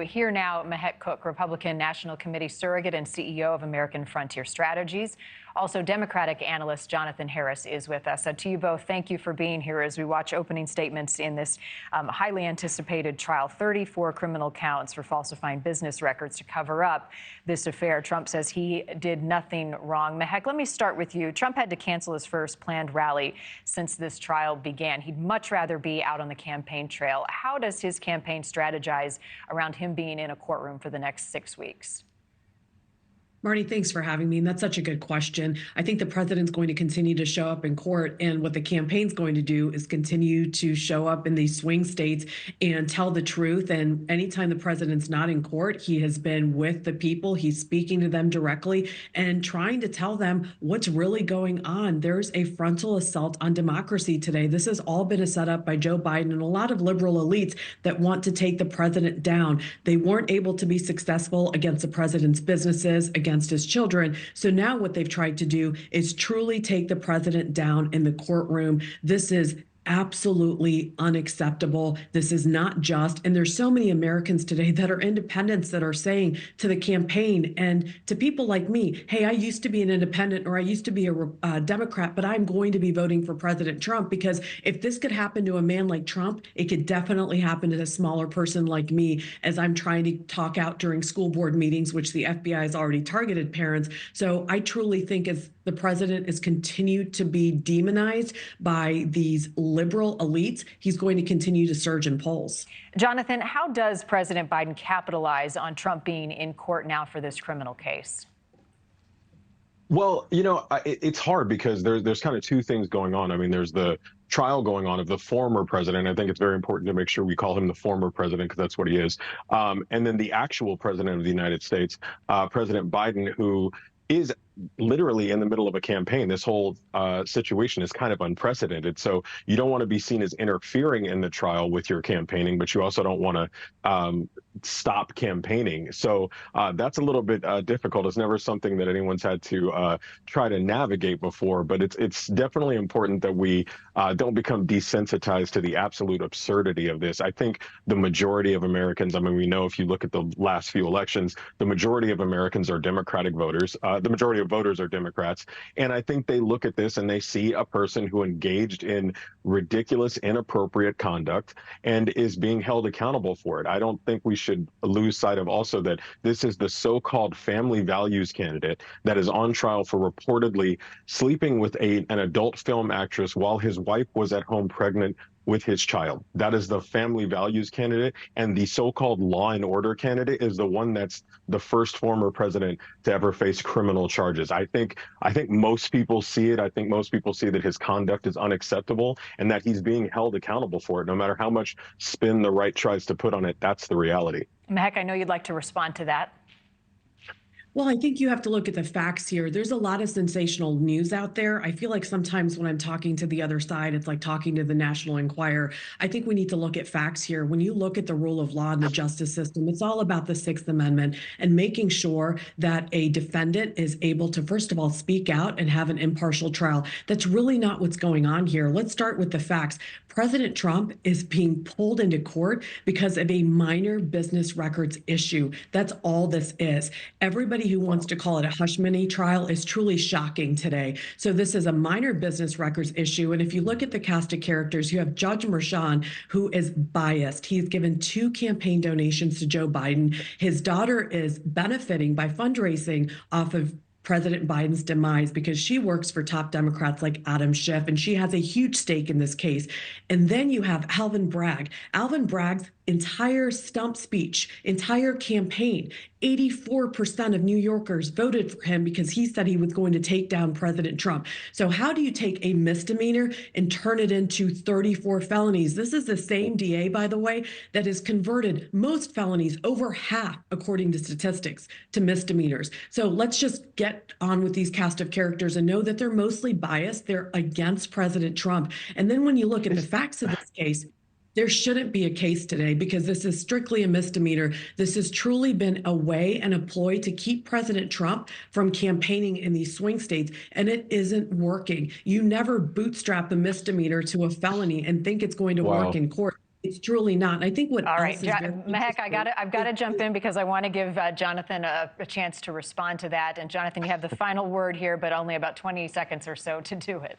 Here now, Mehek Cooke, Republican National Committee surrogate and CEO of American Frontier Strategies. Also, Democratic analyst Jonathan Harris is with us. To you both, thank you for being here as we watch opening statements in this highly anticipated trial. 34 criminal counts for falsifying business records to cover up this affair. Trump says he did nothing wrong. Mehek, let me start with you. Trump had to cancel his first planned rally since this trial began. He'd much rather be out on the campaign trail. How does his campaign strategize around him being in a courtroom for the next 6 weeks? Marty, thanks for having me. And that's such a good question. I think the president's going to continue to show up in court. And what the campaign's going to do is continue to show up in these swing states and tell the truth. And anytime the president's not in court, he has been with the people. He's speaking to them directly and trying to tell them what's really going on. There's a frontal assault on democracy today. This has all been a setup by Joe Biden and a lot of liberal elites that want to take the president down. They weren't able to be successful against the president's businesses, against his children. So now what they've tried to do is truly take the president down in the courtroom. This is absolutely unacceptable. This is not just. And there's so many Americans today that are independents that are saying to the campaign and to people like me, hey, I used to be an independent or I used to be a Democrat, but I'm going to be voting for President Trump, because if this could happen to a man like Trump, it could definitely happen to a smaller person like me as I'm trying to talk out during school board meetings, which the FBI has already targeted parents. So I truly think as the president is continued to be demonized by these liberal elites, he's going to continue to surge in polls. Jonathan, how does President Biden capitalize on Trump being in court now for this criminal case? Well, it's hard because there's kind of two things going on. I mean, there's the trial going on of the former president. I think it's very important to make sure we call him the former president, because that's what he is. And then the actual president of the United States, President Biden, who is literally in the middle of a campaign. This whole situation is kind of unprecedented. So you don't want to be seen as interfering in the trial with your campaigning, but you also don't want to stop campaigning. So that's a little bit difficult. It's never something that anyone's had to try to navigate before, but it's definitely important that we don't become desensitized to the absolute absurdity of this. I think the majority of Americans, I mean, we know if you look at the last few elections, the majority of Americans are Democratic voters. The majority of voters are Democrats. And I think they look at this and they see a person who engaged in ridiculous, inappropriate conduct and is being held accountable for it. I don't think we should lose sight of also that this is the so-called family values candidate that is on trial for reportedly sleeping with an adult film actress while his wife was at home pregnant with his child. That is the family values candidate, and the so-called law and order candidate is the one that's the first former president to ever face criminal charges. I think most people see it. I think most people see that his conduct is unacceptable and that he's being held accountable for it. No matter how much spin the right tries to put on it, that's the reality. Mehek, I know you'd like to respond to that. Well, I think you have to look at the facts here. There's a lot of sensational news out there. I feel like sometimes when I'm talking to the other side, it's like talking to the National Enquirer. I think we need to look at facts here. When you look at the rule of law and the justice system, it's all about the Sixth Amendment and making sure that a defendant is able to, first of all, speak out and have an impartial trial. That's really not what's going on here. Let's start with the facts. President Trump is being pulled into court because of a minor business records issue. That's all this is. Everybody who wants to call it a hush money trial is truly shocking today. So this is a minor business records issue. And if you look at the cast of characters, you have Judge Merchan, who is biased. He's given 2 campaign donations to Joe Biden. His daughter is benefiting by fundraising off of President Biden's demise because she works for top Democrats like Adam Schiff, and she has a huge stake in this case. And then you have Alvin Bragg. Alvin Bragg's entire stump speech, entire campaign, 84% of New Yorkers voted for him because he said he was going to take down President Trump. So how do you take a misdemeanor and turn it into 34 felonies? This is the same DA, by the way, that has converted most felonies, over half, according to statistics, to misdemeanors. So let's just get on with these cast of characters and know that they're mostly biased. They're against President Trump. And then when you look at the facts of this case, there shouldn't be a case today because this is strictly a misdemeanor. This has truly been a way and a ploy to keep President Trump from campaigning in these swing states, and it isn't working. You never bootstrap a misdemeanor to a felony and think it's going to work in court. It's truly not. And I think what All else right, is very Mehek, I've got to jump in because I want to give Jonathan a chance to respond to that. And Jonathan, you have the final word here, but only about 20 seconds or so to do it.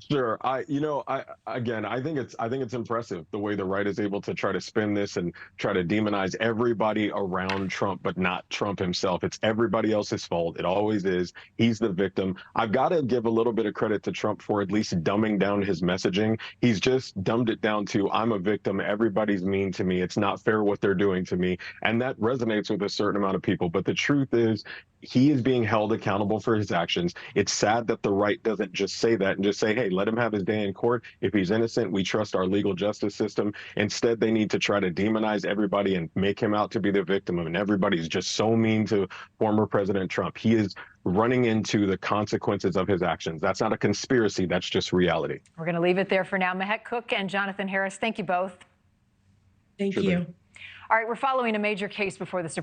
Sure. I think it's impressive the way the right is able to try to spin this and try to demonize everybody around Trump, but not Trump himself. It's everybody else's fault. It always is. He's the victim. I've got to give a little bit of credit to Trump for at least dumbing down his messaging. He's just dumbed it down to, I'm a victim. Everybody's mean to me. It's not fair what they're doing to me. And that resonates with a certain amount of people. But the truth is, he is being held accountable for his actions. It's sad that the right doesn't just say that and just say, hey, let him have his day in court. If he's innocent, we trust our legal justice system. Instead, they need to try to demonize everybody and make him out to be the victim. And everybody's just so mean to former President Trump. He is running into the consequences of his actions. That's not a conspiracy. That's just reality. We're going to leave it there for now. Mehek Cooke and Jonathan Harris, thank you both. Thank you. All right, we're following a major case before the Supreme